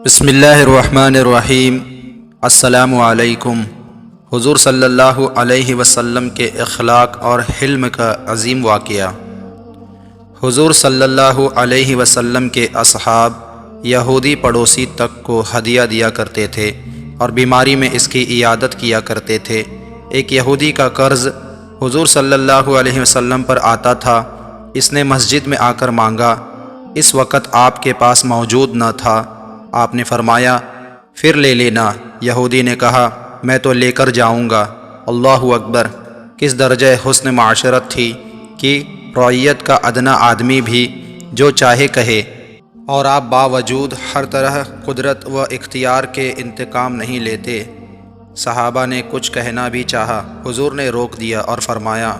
بسم اللہ الرحمن الرحیم۔ السلام علیکم۔ حضور صلی اللہ علیہ وسلم کے اخلاق اور حلم کا عظیم واقعہ۔ حضور صلی اللہ علیہ وسلم کے اصحاب یہودی پڑوسی تک کو ہدیہ دیا کرتے تھے اور بیماری میں اس کی عیادت کیا کرتے تھے۔ ایک یہودی کا قرض حضور صلی اللہ علیہ وسلم پر آتا تھا۔ اس نے مسجد میں آ کر مانگا۔ اس وقت آپ کے پاس موجود نہ تھا۔ آپ نے فرمایا پھر لے لینا۔ یہودی نے کہا میں تو لے کر جاؤں گا۔ اللہ اکبر! کس درجہ حسن معاشرت تھی کہ رعیت کا ادنا آدمی بھی جو چاہے کہے، اور آپ باوجود ہر طرح قدرت و اختیار کے انتقام نہیں لیتے۔ صحابہ نے کچھ کہنا بھی چاہا، حضور نے روک دیا اور فرمایا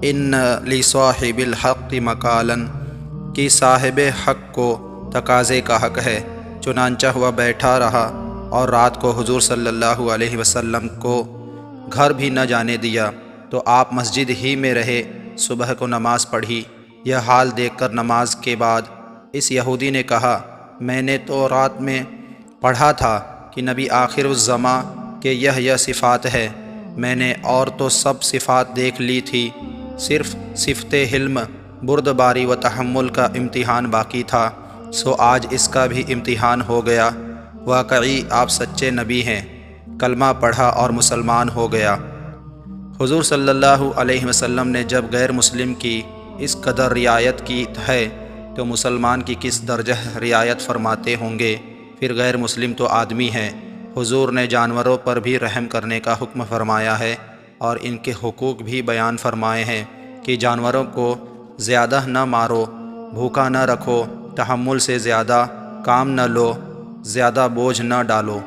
ان لصاحب الحق مقالا، کہ صاحب حق کو تقاضے کا حق ہے۔ چنانچہ ہوا بیٹھا رہا اور رات کو حضور صلی اللہ علیہ وسلم کو گھر بھی نہ جانے دیا، تو آپ مسجد ہی میں رہے۔ صبح کو نماز پڑھی۔ یہ حال دیکھ کر نماز کے بعد اس یہودی نے کہا میں نے تو رات میں پڑھا تھا کہ نبی آخر الزماں کہ یہ صفات ہے۔ میں نے اور تو سب صفات دیکھ لی تھی، صرف صفت حلم، بردباری و تحمل کا امتحان باقی تھا، سو آج اس کا بھی امتحان ہو گیا۔ واقعی آپ سچے نبی ہیں۔ کلمہ پڑھا اور مسلمان ہو گیا۔ حضور صلی اللہ علیہ وسلم نے جب غیر مسلم کی اس قدر رعایت کی ہے تو مسلمان کی کس درجہ رعایت فرماتے ہوں گے۔ پھر غیر مسلم تو آدمی ہیں۔ حضور نے جانوروں پر بھی رحم کرنے کا حکم فرمایا ہے اور ان کے حقوق بھی بیان فرمائے ہیں کہ جانوروں کو زیادہ نہ مارو، بھوکا نہ رکھو، تحمل سے زیادہ کام نہ لو، زیادہ بوجھ نہ ڈالو۔